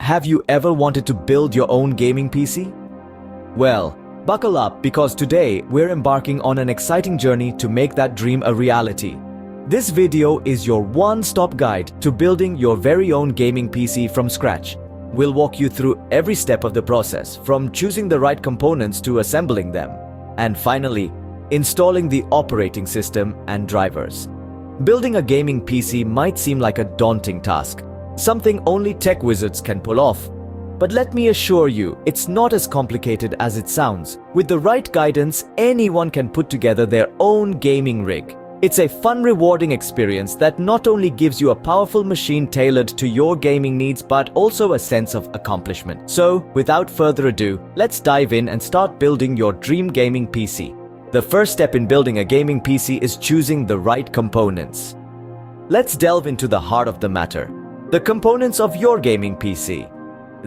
Have you ever wanted to build your own gaming PC? Well, buckle up because today we're embarking on an exciting journey to make that dream a reality. This video is your one-stop guide to building your very own gaming PC from scratch. We'll walk you through every step of the process, from choosing the right components to assembling them, and finally, installing the operating system and drivers. Building a gaming PC might seem like a daunting task, something only tech wizards can pull off. But let me assure you, it's not as complicated as it sounds. With the right guidance, anyone can put together their own gaming rig. It's a fun, rewarding experience that not only gives you a powerful machine tailored to your gaming needs, but also a sense of accomplishment. So, without further ado, let's dive in and start building your dream gaming PC. The first step in building a gaming PC is choosing the right components. Let's delve into the heart of the matter: the components of your gaming PC.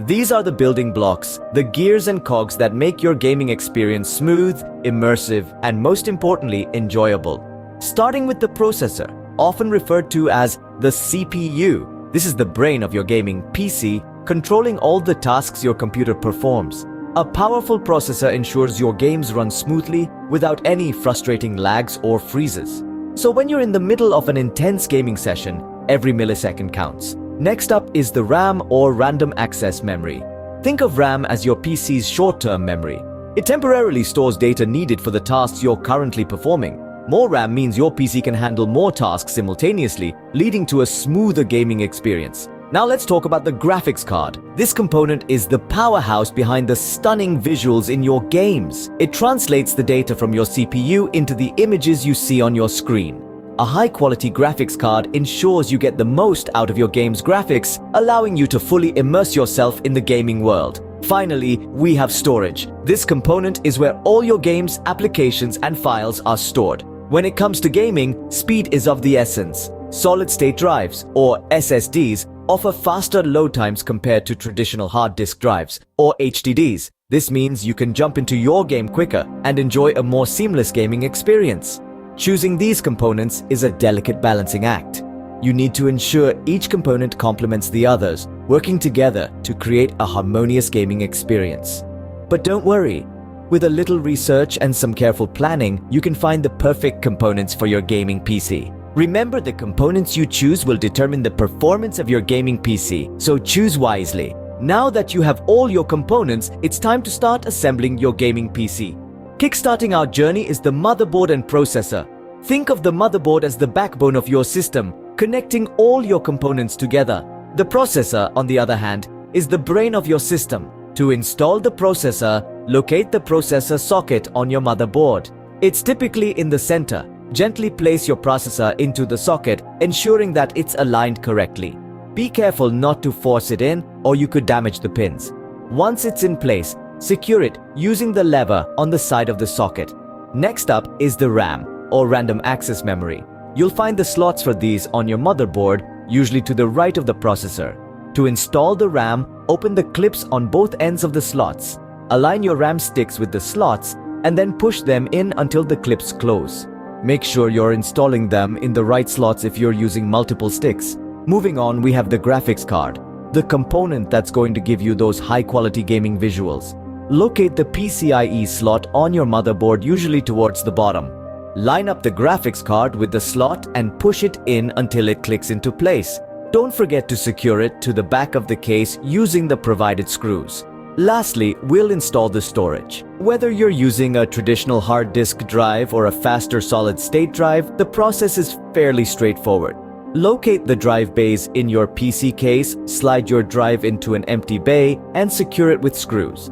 These are the building blocks, the gears and cogs that make your gaming experience smooth, immersive, and most importantly, enjoyable. Starting with the processor, often referred to as the CPU. This is the brain of your gaming PC, controlling all the tasks your computer performs. A powerful processor ensures your games run smoothly without any frustrating lags or freezes. So when you're in the middle of an intense gaming session, every millisecond counts. Next up is the RAM, or random access memory. Think of RAM as your PC's short-term memory. It temporarily stores data needed for the tasks you're currently performing. More RAM means your PC can handle more tasks simultaneously, leading to a smoother gaming experience. Now let's talk about the graphics card. This component is the powerhouse behind the stunning visuals in your games. It translates the data from your CPU into the images you see on your screen. A high-quality graphics card ensures you get the most out of your game's graphics, allowing you to fully immerse yourself in the gaming world. Finally, we have storage. This component is where all your games, applications, and files are stored. When it comes to gaming, speed is of the essence. Solid-state drives, or SSDs, offer faster load times compared to traditional hard disk drives, or HDDs. This means you can jump into your game quicker and enjoy a more seamless gaming experience. Choosing these components is a delicate balancing act. You need to ensure each component complements the others, working together to create a harmonious gaming experience. But don't worry. With a little research and some careful planning, you can find the perfect components for your gaming PC. Remember, the components you choose will determine the performance of your gaming PC, so choose wisely. Now that you have all your components, it's time to start assembling your gaming PC. Kickstarting our journey is the motherboard and processor. Think of the motherboard as the backbone of your system, connecting all your components together. The processor, on the other hand, is the brain of your system. To install the processor, locate the processor socket on your motherboard. It's typically in the center. Gently place your processor into the socket, ensuring that it's aligned correctly. Be careful not to force it in, or you could damage the pins. Once it's in place, secure it using the lever on the side of the socket. Next up is the RAM, or random access memory. You'll find the slots for these on your motherboard, usually to the right of the processor. To install the RAM, open the clips on both ends of the slots. Align your RAM sticks with the slots, and then push them in until the clips close. Make sure you're installing them in the right slots if you're using multiple sticks. Moving on, we have the graphics card, the component that's going to give you those high-quality gaming visuals. Locate the PCIe slot on your motherboard, usually towards the bottom. Line up the graphics card with the slot and push it in until it clicks into place. Don't forget to secure it to the back of the case using the provided screws. Lastly, we'll install the storage. Whether you're using a traditional hard disk drive or a faster solid-state drive, the process is fairly straightforward. Locate the drive bays in your PC case, slide your drive into an empty bay, and secure it with screws.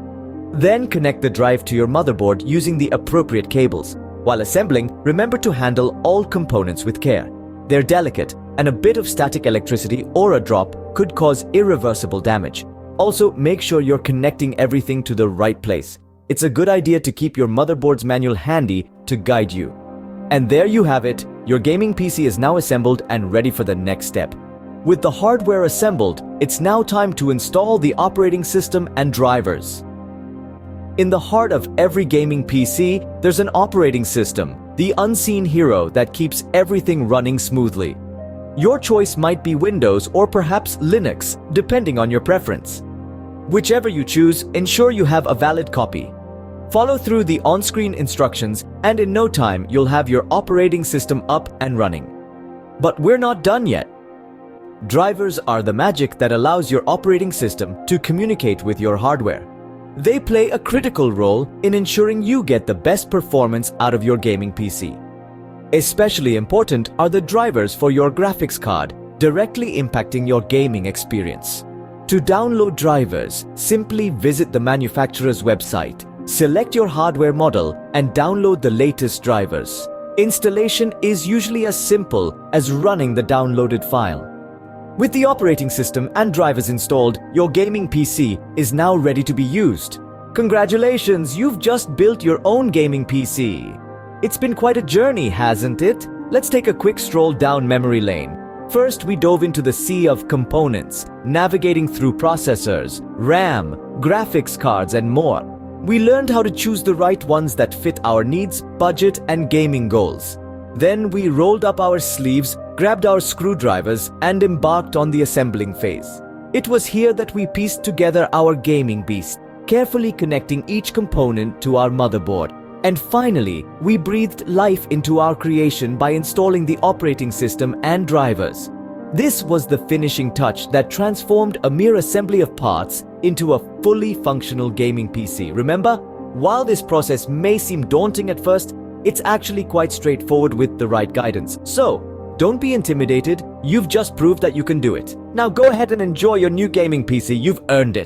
Then connect the drive to your motherboard using the appropriate cables. While assembling, remember to handle all components with care. They're delicate, and a bit of static electricity or a drop could cause irreversible damage. Also, make sure you're connecting everything to the right place. It's a good idea to keep your motherboard's manual handy to guide you. And there you have it. Your gaming PC is now assembled and ready for the next step. With the hardware assembled, it's now time to install the operating system and drivers. In the heart of every gaming PC, there's an operating system, the unseen hero that keeps everything running smoothly. Your choice might be Windows or perhaps Linux, depending on your preference. Whichever you choose, ensure you have a valid copy. Follow through the on-screen instructions and in no time you'll have your operating system up and running. But we're not done yet. Drivers are the magic that allows your operating system to communicate with your hardware. They play a critical role in ensuring you get the best performance out of your gaming PC. Especially important are the drivers for your graphics card, directly impacting your gaming experience. To download drivers, simply visit the manufacturer's website, select your hardware model, and download the latest drivers. Installation is usually as simple as running the downloaded file. With the operating system and drivers installed, your gaming PC is now ready to be used. Congratulations, you've just built your own gaming PC. It's been quite a journey, hasn't it? Let's take a quick stroll down memory lane. First, we dove into the sea of components, navigating through processors, RAM, graphics cards, and more. We learned how to choose the right ones that fit our needs, budget, and gaming goals. Then we rolled up our sleeves, grabbed our screwdrivers, and embarked on the assembling phase. It was here that we pieced together our gaming beast, carefully connecting each component to our motherboard. And finally, we breathed life into our creation by installing the operating system and drivers. This was the finishing touch that transformed a mere assembly of parts into a fully functional gaming PC. Remember, while this process may seem daunting at first, it's actually quite straightforward with the right guidance. So, don't be intimidated, you've just proved that you can do it. Now go ahead and enjoy your new gaming PC, you've earned it.